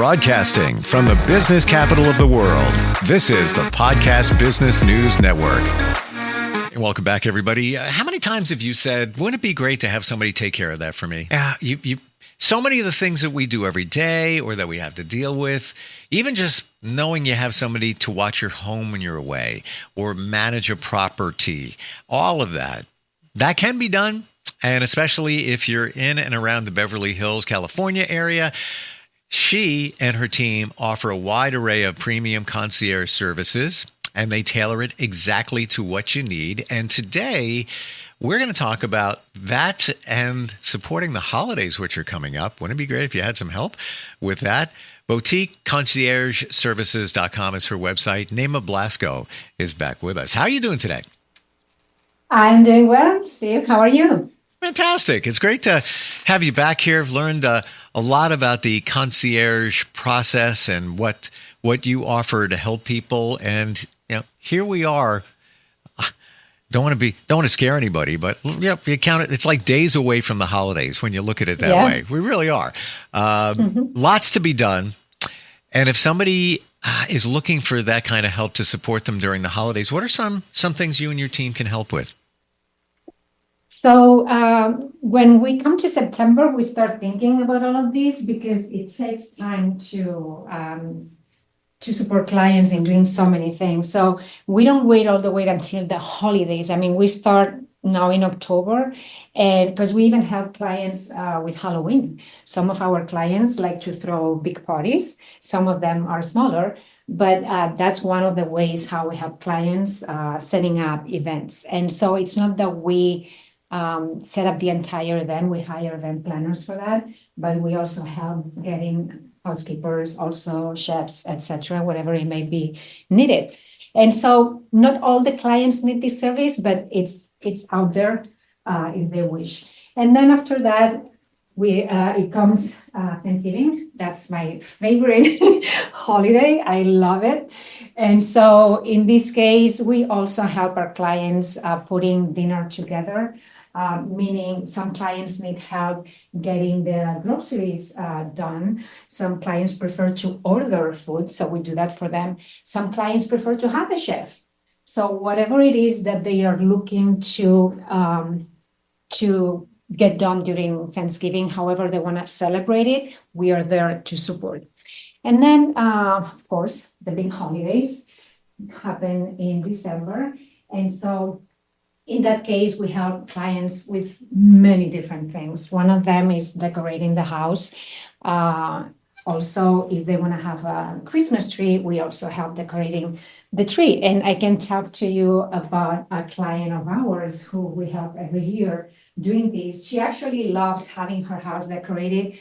Broadcasting from the business capital of the world, this is the Podcast Business News Network. Welcome back, everybody. How many times have you said, wouldn't it be great to have somebody take care of that for me? So many of the things that we do every day or that we have to deal with, even just knowing you have somebody to watch your home when you're away or manage a property, all of that can be done. And especially if you're in and around the Beverly Hills, California area, she and her team offer a wide array of premium concierge services, and they tailor it exactly to what you need. And today, we're going to talk about that and supporting the holidays, which are coming up. Wouldn't it be great if you had some help with that? BoutiqueConciergeServices.com is her website. Naima Blasco is back with us. How are you doing today? I'm doing well, Steve. How are you? Fantastic. It's great to have you back here. I've learned a lot about the concierge process and what you offer to help people. And here we are. Don't want to scare anybody, but you count it. It's like days away from the holidays when you look at it that way. We really are. Lots to be done. And if somebody is looking for that kind of help to support them during the holidays, what are some things you and your team can help with? So when we come to September, we start thinking about all of this because it takes time to support clients in doing so many things. So we don't wait all the way until the holidays. I mean, we start now in October, and because we even have clients with Halloween. Some of our clients like to throw big parties. Some of them are smaller, but that's one of the ways how we help clients setting up events. And so it's not that we set up the entire event. We hire event planners for that, but we also help getting housekeepers, also chefs, etc., whatever it may be needed. And so not all the clients need this service, but it's out there if they wish. And then after that, it comes Thanksgiving. That's my favorite holiday. I love it. And so in this case, we also help our clients putting dinner together. Meaning some clients need help getting the groceries done. Some clients prefer to order food, so we do that for them. Some clients prefer to have a chef. So whatever it is that they are looking to get done during Thanksgiving, however they want to celebrate it, we are there to support. And then, of course, the big holidays happen in December. And so in that case, we help clients with many different things. One of them is decorating the house. Also, if they want to have a Christmas tree, we also help decorating the tree. And I can talk to you about a client of ours who we help every year doing this. She actually loves having her house decorated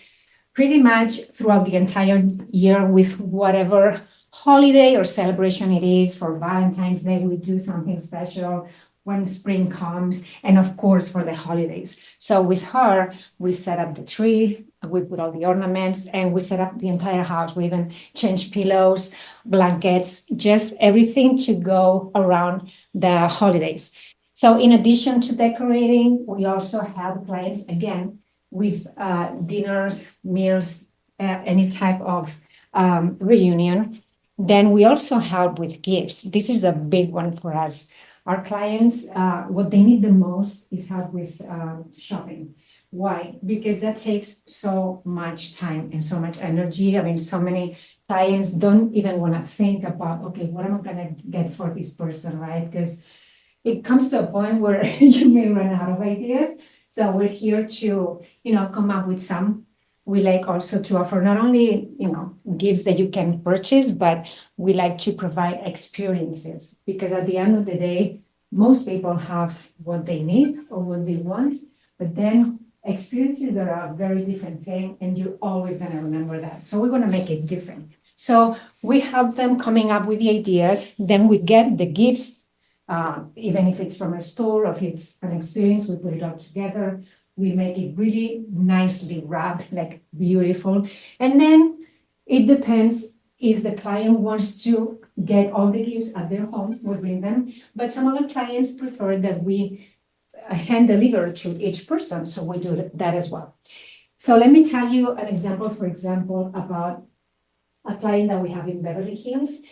pretty much throughout the entire year with whatever holiday or celebration it is. For Valentine's Day, we do something special when spring comes, and of course for the holidays. So with her, we set up the tree, we put all the ornaments, and we set up the entire house. We even change pillows, blankets, just everything to go around the holidays. So in addition to decorating, we also help clients, again, with dinners, meals, any type of reunion. Then we also help with gifts. This is a big one for us. Our clients, what they need the most is help with shopping. Why? Because that takes so much time and so much energy. I mean, so many clients don't even want to think about, okay, what am I going to get for this person, right? Because it comes to a point where you may run out of ideas. So we're here to, come up with some. We like also to offer not only, gifts that you can purchase, but we like to provide experiences, because at the end of the day, most people have what they need or what they want, but then experiences are a very different thing, and you're always going to remember that. So we want to make it different. So we help them coming up with the ideas. Then we get the gifts, even if it's from a store or if it's an experience, we put it all together. We make it really nicely wrapped, like beautiful. And then it depends if the client wants to get all the gifts at their home, we bring them. But some other clients prefer that we hand deliver to each person. So we do that as well. So let me tell you an example, for example, about a client that we have in Beverly Hills.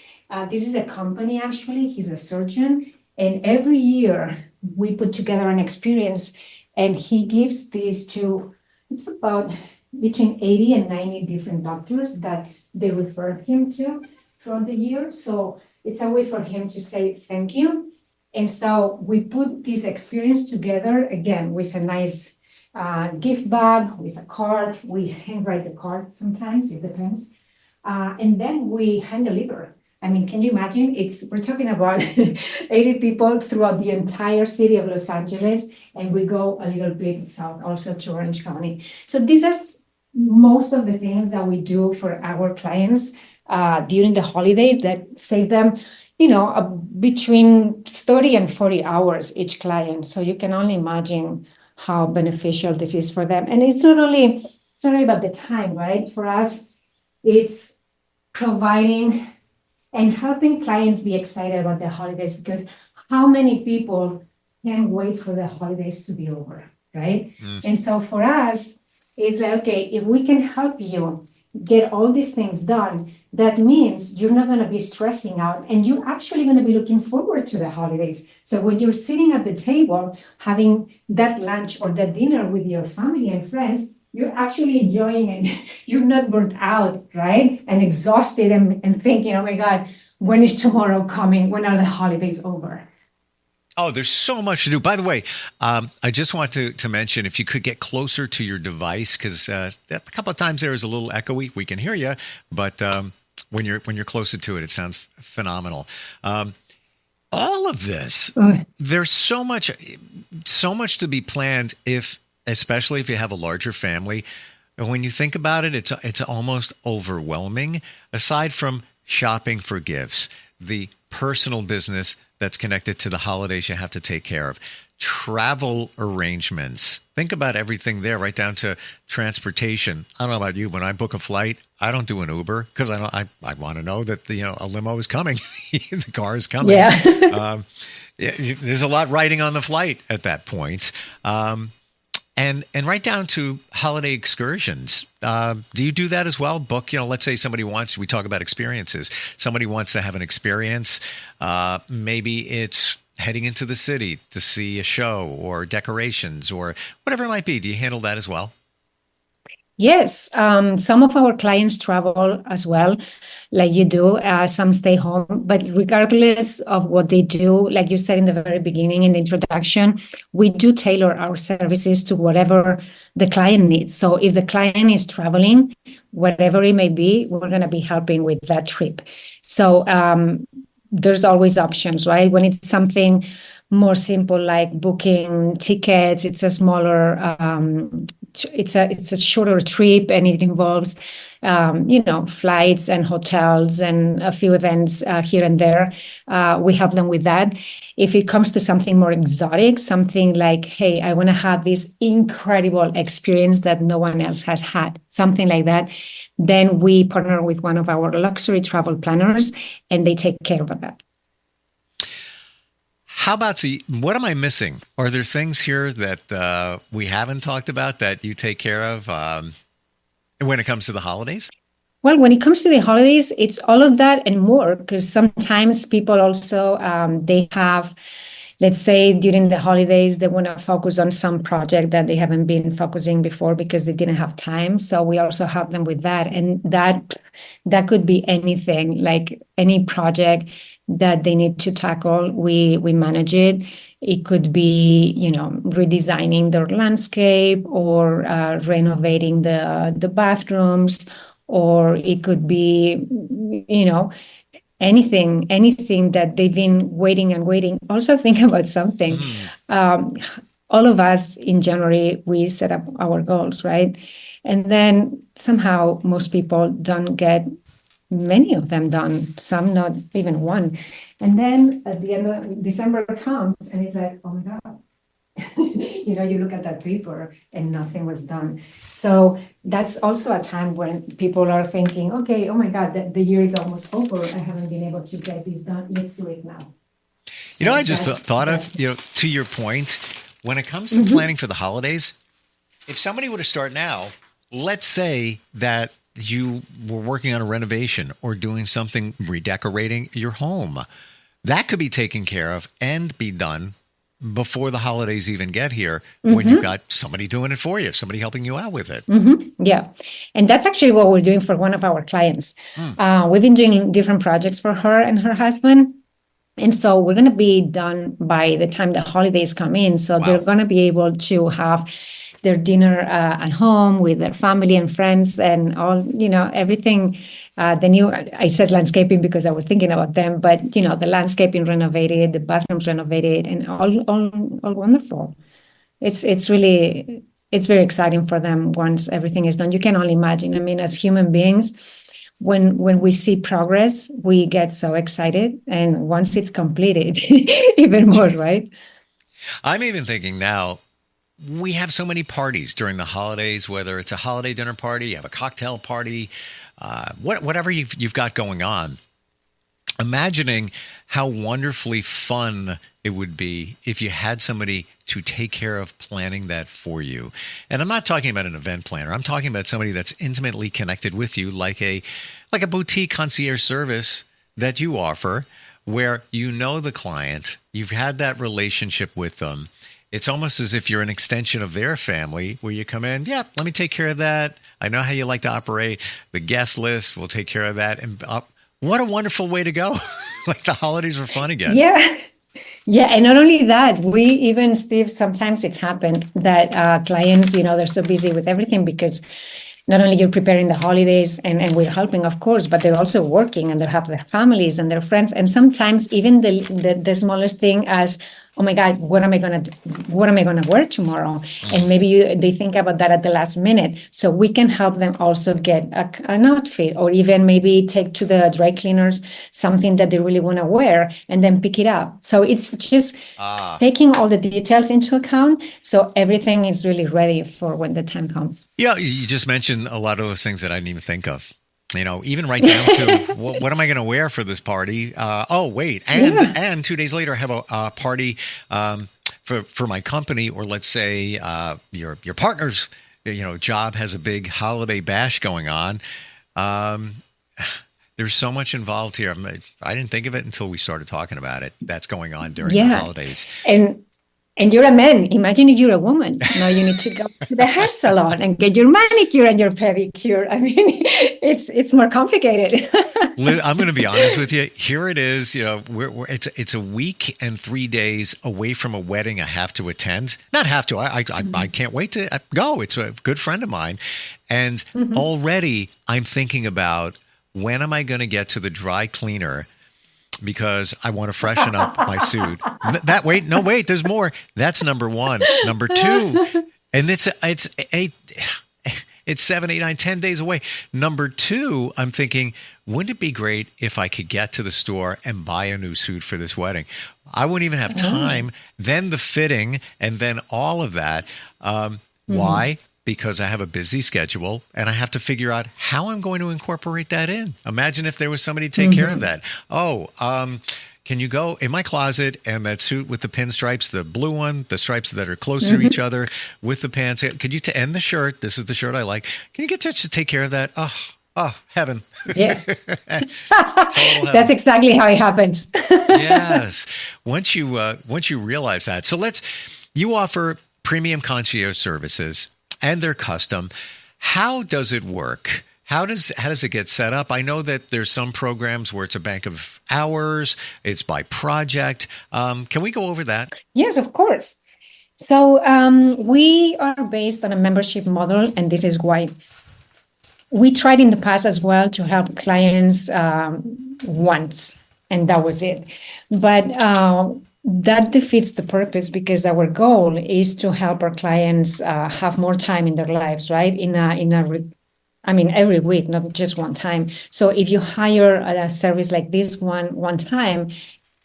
This is a company, actually. He's a surgeon. And every year we put together an experience, and he gives this to, it's about between 80 and 90 different doctors that they refer him to throughout the year. So it's a way for him to say thank you. And so we put this experience together again with a nice gift bag, with a card. We handwrite the card sometimes, it depends. And then we hand deliver. I mean, can you imagine? We're talking about 80 people throughout the entire city of Los Angeles, and we go a little bit south also to Orange County. So these are most of the things that we do for our clients during the holidays that save them, between 30 and 40 hours each client. So you can only imagine how beneficial this is for them. And it's not only about the time, right? For us, it's providing and helping clients be excited about the holidays, because how many people can't wait for the holidays to be over, right? And so for us, it's like, okay, if we can help you get all these things done, that means you're not going to be stressing out, and you're actually going to be looking forward to the holidays. So when you're sitting at the table having that lunch or that dinner with your family and friends, you're actually enjoying it. You're not burnt out, right? And exhausted and thinking, oh my God, when is tomorrow coming? When are the holidays over? Oh, there's so much to do. By the way, I just want to mention, if you could get closer to your device, because a couple of times there is a little echoey. We can hear you, but when you're closer to it, it sounds phenomenal. All of this, there's so much to be planned, especially if you have a larger family. And when you think about it, it's almost overwhelming. Aside from shopping for gifts, the personal business that's connected to the holidays you have to take care of, travel arrangements. Think about everything there, right down to transportation. I don't know about you, when I book a flight, I don't do an Uber because I want to know that a limo is coming, the car is coming. Yeah. There's a lot riding on the flight at that point. And right down to holiday excursions. Do you do that as well? Book, let's say we talk about experiences. Somebody wants to have an experience. Maybe it's heading into the city to see a show or decorations or whatever it might be. Do you handle that as well? Yes, some of our clients travel as well, like you do. Some stay home, but regardless of what they do, like you said in the very beginning, in the introduction, we do tailor our services to whatever the client needs. So if the client is traveling, whatever it may be, we're going to be helping with that trip. So there's always options, right? When it's something more simple, like booking tickets, it's a smaller, it's a shorter trip, and it involves, flights and hotels and a few events here and there. We help them with that. If it comes to something more exotic, something like, hey, I want to have this incredible experience that no one else has had, something like that, then we partner with one of our luxury travel planners, and they take care of that. How about, what am I missing? Are there things here that we haven't talked about that you take care of when it comes to the holidays? Well, when it comes to the holidays, it's all of that and more, because sometimes people also, they have, let's say during the holidays, they want to focus on some project that they haven't been focusing before because they didn't have time. So we also help them with that. And that could be anything, like any project that they need to tackle, we manage it. It could be, redesigning their landscape or renovating the bathrooms, or it could be, anything that they've been waiting. Also think about something. All of us in January, we set up our goals, right? And then somehow most people don't get many of them done, some not even one. And then at the end of December comes, and it's like, oh my God, you look at that paper and nothing was done. So that's also a time when people are thinking, okay, oh my God, the year is almost over. I haven't been able to get this done. Let's do it now. So I just thought of, to your point, when it comes to planning for the holidays, if somebody were to start now, let's say that you were working on a renovation or doing something, redecorating your home. That could be taken care of and be done before the holidays even get here, when you've got somebody doing it for you, somebody helping you out with it. Yeah. And that's actually what we're doing for one of our clients. We've been doing different projects for her and her husband. And so we're going to be done by the time the holidays come in. So they're going to be able to have their dinner at home with their family and friends and all, everything. I said landscaping because I was thinking about them, but the landscaping renovated, the bathrooms renovated, and all wonderful. It's very exciting for them once everything is done. You can only imagine. I mean, as human beings, when we see progress, we get so excited, and once it's completed, even more, right? I'm even thinking now, we have so many parties during the holidays, whether it's a holiday dinner party, you have a cocktail party, whatever you've got going on. Imagining how wonderfully fun it would be if you had somebody to take care of planning that for you. And I'm not talking about an event planner. I'm talking about somebody that's intimately connected with you, like a boutique concierge service that you offer, where you know the client, you've had that relationship with them. It's almost as if you're an extension of their family, where you come in, yeah, let me take care of that. I know how you like to operate. The guest list, we'll take care of that. And what a wonderful way to go. Like the holidays are fun again. Yeah. Yeah. And not only that, Steve, sometimes it's happened that clients, they're so busy with everything because not only you're preparing the holidays and we're helping, of course, but they're also working and they have their families and their friends. And sometimes even the smallest thing as, oh my God, what am I gonna wear tomorrow? And maybe they think about that at the last minute. So we can help them also get an outfit, or even maybe take to the dry cleaners something that they really want to wear and then pick it up. So it's just taking all the details into account, so everything is really ready for when the time comes. Yeah, you just mentioned a lot of those things that I didn't even think of. Even right down to what am I going to wear for this party? And 2 days later I have a party for my company, or let's say your partner's job has a big holiday bash going on. There's so much involved here. I didn't think of it until we started talking about it. That's going on during the holidays. And you're a man. Imagine if you're a woman. Now you need to go to the hair salon and get your manicure and your pedicure. I mean, it's more complicated. I'm going to be honest with you. Here it is. It's a week and 3 days away from a wedding I have to attend. Not have to. I can't wait to go. It's a good friend of mine, and already I'm thinking about, when am I going to get to the dry cleaner? Because I want to freshen up my suit. There's more. That's number one. Number two, and it's 7, 8, 9, 10 days away. Number two, I'm thinking, wouldn't it be great if I could get to the store and buy a new suit for this wedding? I wouldn't even have time. Then the fitting, and then all of that. Why? Because I have a busy schedule and I have to figure out how I'm going to incorporate that in. Imagine if there was somebody to take care of that. Can you go in my closet and that suit with the pinstripes, the blue one, the stripes that are closer to each other with the pants? Could you and the shirt? This is the shirt I like. Can you get to take care of that? Oh, heaven. Yeah. That's exactly how it happens. Yes. Once you realize that. So you offer premium concierge services, and they're custom. How does it work? How does it get set up? I know that there's some programs where it's a bank of hours, it's by project. Can we go over that? Yes, of course. So we are based on a membership model, and this is why. We tried in the past as well to help clients once, and that was it. But that defeats the purpose, because our goal is to help our clients have more time in their lives, right? Every week, not just one time. So if you hire a service like this one time,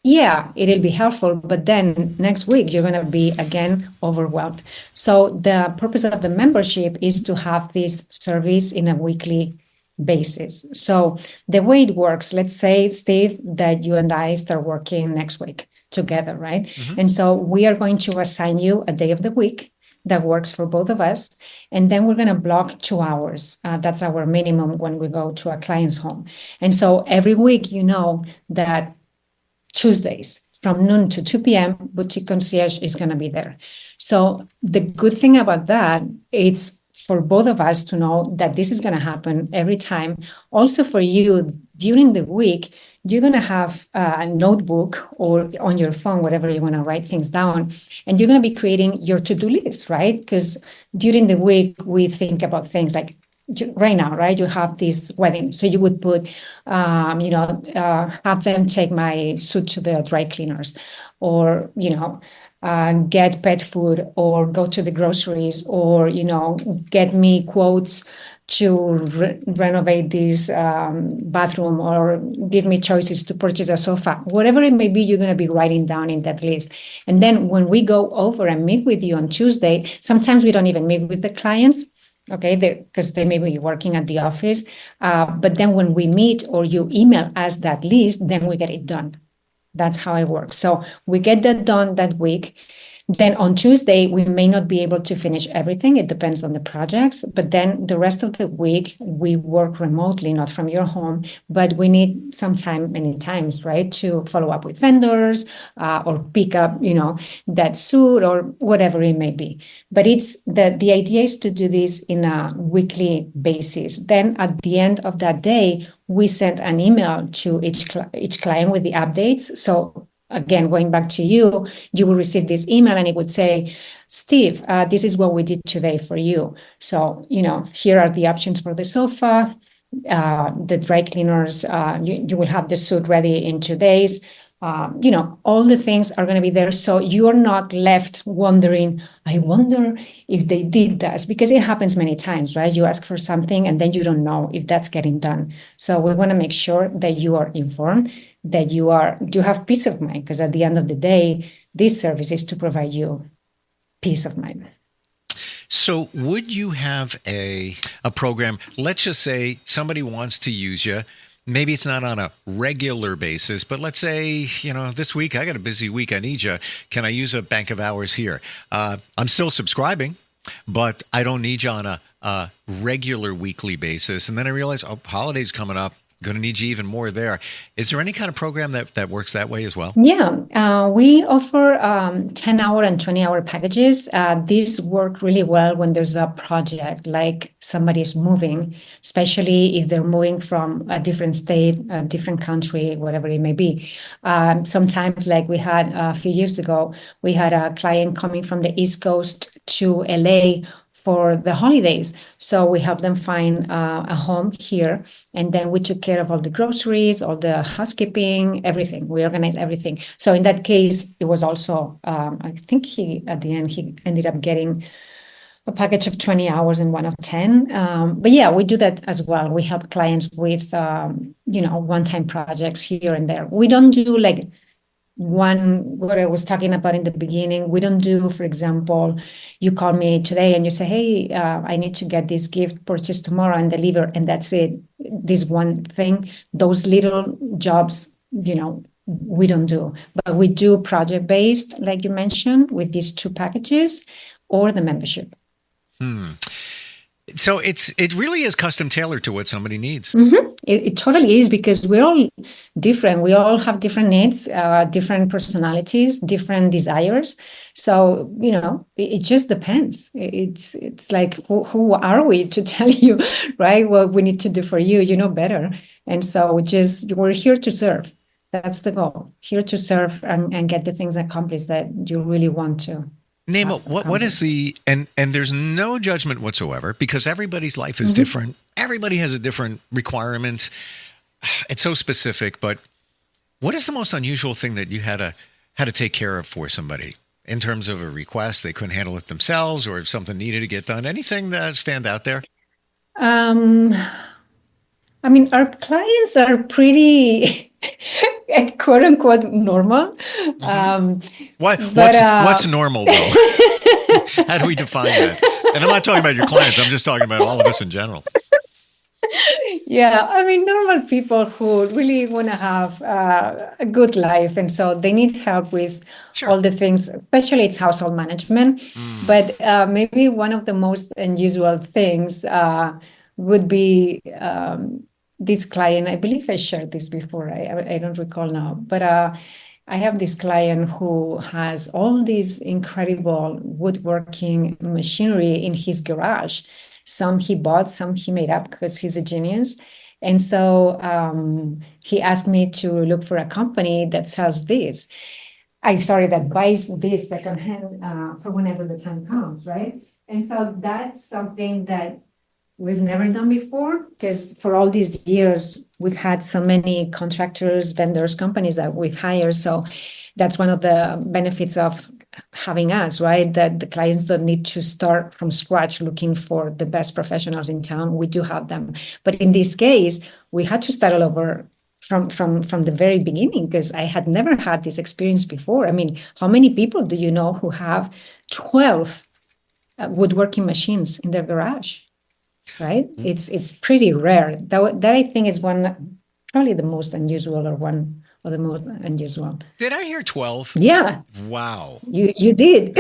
it'll be helpful. But then next week, you're going to be again overwhelmed. So the purpose of the membership is to have this service in a weekly basis. So the way it works, let's say, Steve, that you and I start working next week together, right? And so we are going to assign you a day of the week that works for both of us. And then we're going to block 2 hours. That's our minimum when we go to a client's home. And so every week, that Tuesdays from noon to 2 p.m., Boutique Concierge is going to be there. So the good thing about that, it's for both of us to know that this is going to happen every time. Also for you, during the week, you're going to have a notebook or on your phone, whatever you want to write things down, and you're going to be creating your to-do list, right? Because during the week, we think about things like right now, right? You have this wedding. So you would put, have them take my suit to the dry cleaners, or, get pet food, or go to the groceries, or, get me quotes to renovate this bathroom, or give me choices to purchase a sofa. Whatever it may be, you're going to be writing down in that list. And then when we go over and meet with you on Tuesday, sometimes we don't even meet with the clients, okay, because they may be working at the office. But then when we meet or you email us that list, then we get it done. That's how it works. So we get that done that week. Then on Tuesday, we may not be able to finish everything. It depends on the projects. But then the rest of the week, we work remotely, not from your home. But we need some time, many times, right, to follow up with vendors or pick up, that suit or whatever it may be. But it's the idea is to do this in a weekly basis. Then at the end of that day, we send an email to each client with the updates. So again, going back to you, you will receive this email and it would say, Steve, this is what we did today for you. So, here are the options for the sofa, the dry cleaners, you will have the suit ready in 2 days. All the things are going to be there. So you're not left wondering, I wonder if they did this, because it happens many times, right? You ask for something and then you don't know if that's getting done. So we want to make sure that you are informed, that you have peace of mind, because at the end of the day, this service is to provide you peace of mind. So would you have a program, let's just say somebody wants to use you, maybe it's not on a regular basis, but let's say, this week, I got a busy week, I need you. Can I use a bank of hours here? I'm still subscribing, but I don't need you on a regular weekly basis. And then I realize, holidays coming up, going to need you even more there. Is there any kind of program that works that way as well? Yeah, we offer 10-hour and 20-hour packages. These work really well when there's a project, like somebody is moving, especially if they're moving from a different state, a different country, whatever it may be. Sometimes, like we had a few years ago, we had a client coming from the East Coast to LA for the holidays. So we helped them find a home here. And then we took care of all the groceries, all the housekeeping, everything. We organized everything. So in that case, it was also, I think at the end, he ended up getting a package of 20 hours and one of 10. But yeah, we do that as well. We help clients with, one-time projects here and there. We don't do like what I was talking about in the beginning. We don't do, for example, you call me today and you say, hey, I need to get this gift purchased tomorrow and deliver, and that's it. This one thing, those little jobs, we don't do. But we do project-based, like you mentioned, with these two packages or the membership. So it really is custom tailored to what somebody needs. Mm-hmm. It totally is, because we're all different. We all have different needs, different personalities, different desires. So, it just depends. It's like, who are we to tell you, right, what we need to do for you? You know better. And so we're here to serve. That's the goal. Here to serve and get the things accomplished that you really want to. Naima, what is and there's no judgment whatsoever, because everybody's life is different. Everybody has a different requirement. It's so specific, but what is the most unusual thing that you had to take care of for somebody in terms of a request? They couldn't handle it themselves, or if something needed to get done, anything that stand out there? Our clients are pretty quote unquote normal. What's normal though? How do we define that? And I'm not talking about your clients. I'm just talking about all of us in general. Yeah, I mean, normal people who really want to have a good life. And so they need help with Sure. all the things, especially it's household management. Mm. But maybe one of the most unusual things would be this client. I believe I shared this before. I don't recall now. But I have this client who has all these incredible woodworking machinery in his garage. Some he bought, some he made up because he's a genius. And so he asked me to look for a company that sells this. That buys this secondhand for whenever the time comes, right? And so that's something that we've never done before, because for all these years, we've had so many contractors, vendors, companies that we've hired. So that's one of the benefits of having us, right? That the clients don't need to start from scratch looking for the best professionals in town. We do have them. But in this case, we had to start all over from the very beginning, because I had never had this experience before. I mean, how many people do you know who have 12 woodworking machines in their garage? Right? It's pretty rare. That I think is probably the most unusual, or one of the most unusual. Did I hear 12? Yeah, Wow. you did.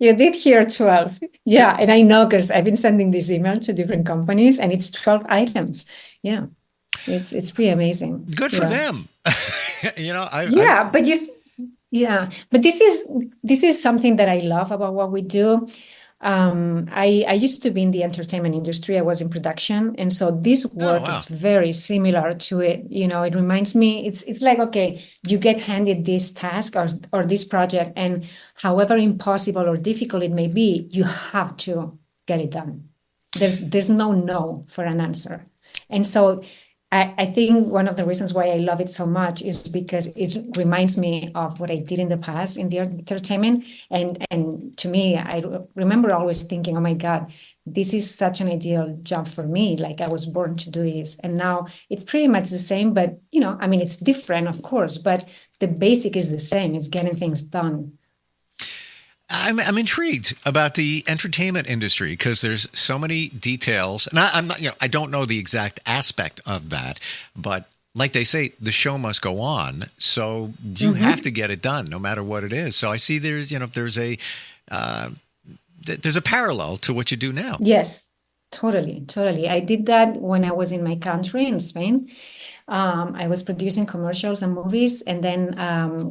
You did hear 12. Yeah, and I know because I've been sending this email to different companies, and it's 12 items. Yeah, it's pretty amazing. Good for Yeah. them. Yeah, but but this is something that I love about what we do. I used to be in the entertainment industry. I was in production, and so this work wow. is very similar to it. It reminds me. It's like, okay, you get handed this task or this project, and however impossible or difficult it may be, you have to get it done. There's no for an answer, and so I think one of the reasons why I love it so much is because it reminds me of what I did in the past in the entertainment. And to me, I remember always thinking, oh my God, this is such an ideal job for me. Like, I was born to do this. And now it's pretty much the same, but I mean, it's different, of course, but the basic is the same. It's getting things done. I'm intrigued about the entertainment industry because there's so many details, and I'm not, I don't know the exact aspect of that, but like they say, the show must go on. So you have to get it done, no matter what it is. So I see there's a parallel to what you do now. Yes, totally. I did that when I was in my country in Spain. I was producing commercials and movies. And then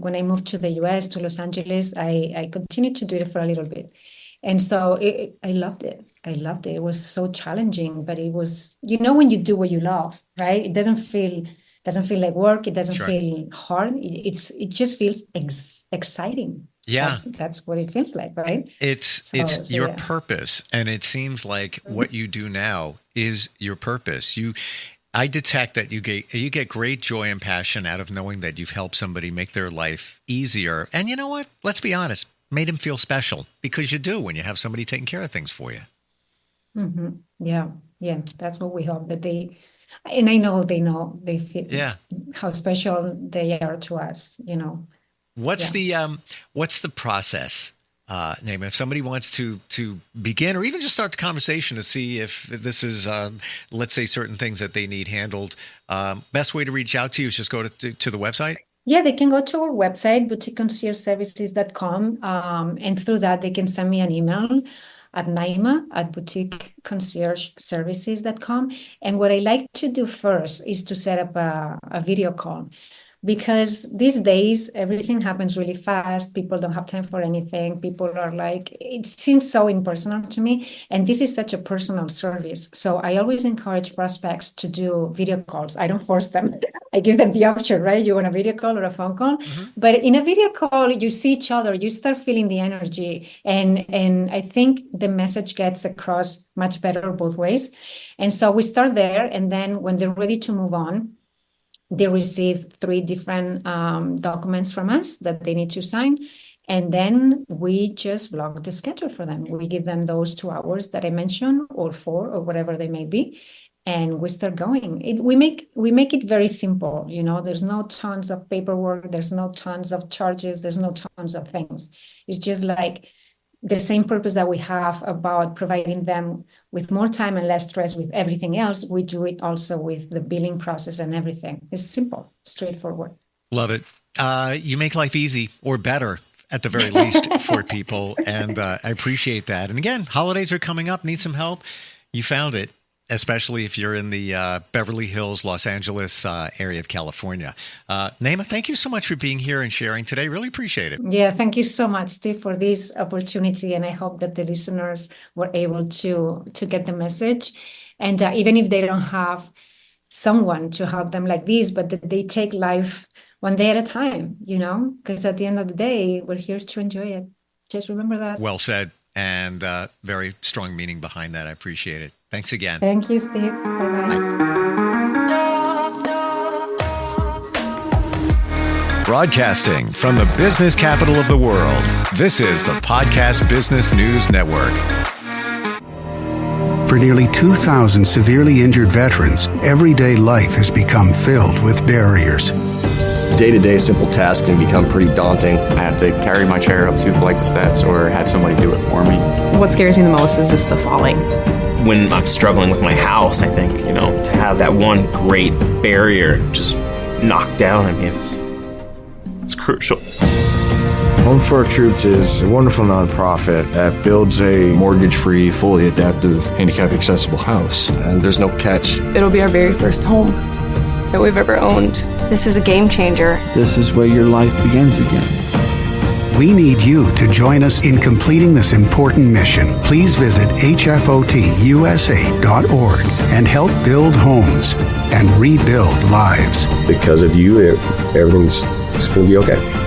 when I moved to the US, to Los Angeles, I continued to do it for a little bit. And so I loved it. It was so challenging, but it was, when you do what you love, right? It doesn't feel like work. It doesn't feel hard. It just feels exciting. Yeah. That's what it feels like, right? It's your purpose. And it seems like what you do now is your purpose. I detect that you get great joy and passion out of knowing that you've helped somebody make their life easier. And you know what? Let's be honest, made them feel special, because you do when you have somebody taking care of things for you. Mm-hmm. Yeah. That's what we hope that and I know they feel how special they are to us. What's the process? Naima, if somebody wants to begin or even just start the conversation to see if this is, let's say, certain things that they need handled, best way to reach out to you is just go to the website? Yeah, they can go to our website, boutiqueconciergeservices.com, and through that, they can send me an email at Naima at boutiqueconciergeservices.com. And what I like to do first is to set up a video call. Because these days, everything happens really fast. People don't have time for anything. People are like, it seems so impersonal to me. And this is such a personal service. So I always encourage prospects to do video calls. I don't force them. I give them the option, right? You want a video call or a phone call? Mm-hmm. But in a video call, you see each other, you start feeling the energy. And I think the message gets across much better both ways. And so we start there. And then when they're ready to move on, they receive 3 different documents from us that they need to sign. And then we just block the schedule for them. We give them those 2 hours that I mentioned, or 4, or whatever they may be. And we start going. We make it very simple. There's no tons of paperwork. There's no tons of charges. There's no tons of things. It's just like, the same purpose that we have about providing them with more time and less stress with everything else, we do it also with the billing process and everything. It's simple, straightforward. Love it. You make life easy or better at the very least for people. And I appreciate that. And again, holidays are coming up. Need some help? You found it, especially if you're in the Beverly Hills, Los Angeles area of California. Naima, thank you so much for being here and sharing today. Really appreciate it. Yeah, thank you so much, Steve, for this opportunity. And I hope that the listeners were able to get the message. And even if they don't have someone to help them like this, but that they take life one day at a time, because at the end of the day, we're here to enjoy it. Just remember that. Well said. And very strong meaning behind that. I appreciate it. Thanks again. Thank you, Steve. Bye-bye. Broadcasting from the business capital of the world, this is the Podcast Business News Network. For nearly 2,000 severely injured veterans, everyday life has become filled with barriers. Day-to-day simple tasks can become pretty daunting. I have to carry my chair up 2 flights of steps or have somebody do it for me. What scares me the most is just the falling. When I'm struggling with my house, I think, to have that one great barrier just knocked down, it's crucial. Home for Our Troops is a wonderful nonprofit that builds a mortgage-free, fully adaptive, handicap-accessible house. And there's no catch. It'll be our very first home that we've ever owned. This is a game changer. This is where your life begins again. We need you to join us in completing this important mission. Please visit hfotusa.org and help build homes and rebuild lives. Because of you, everything's going to be okay.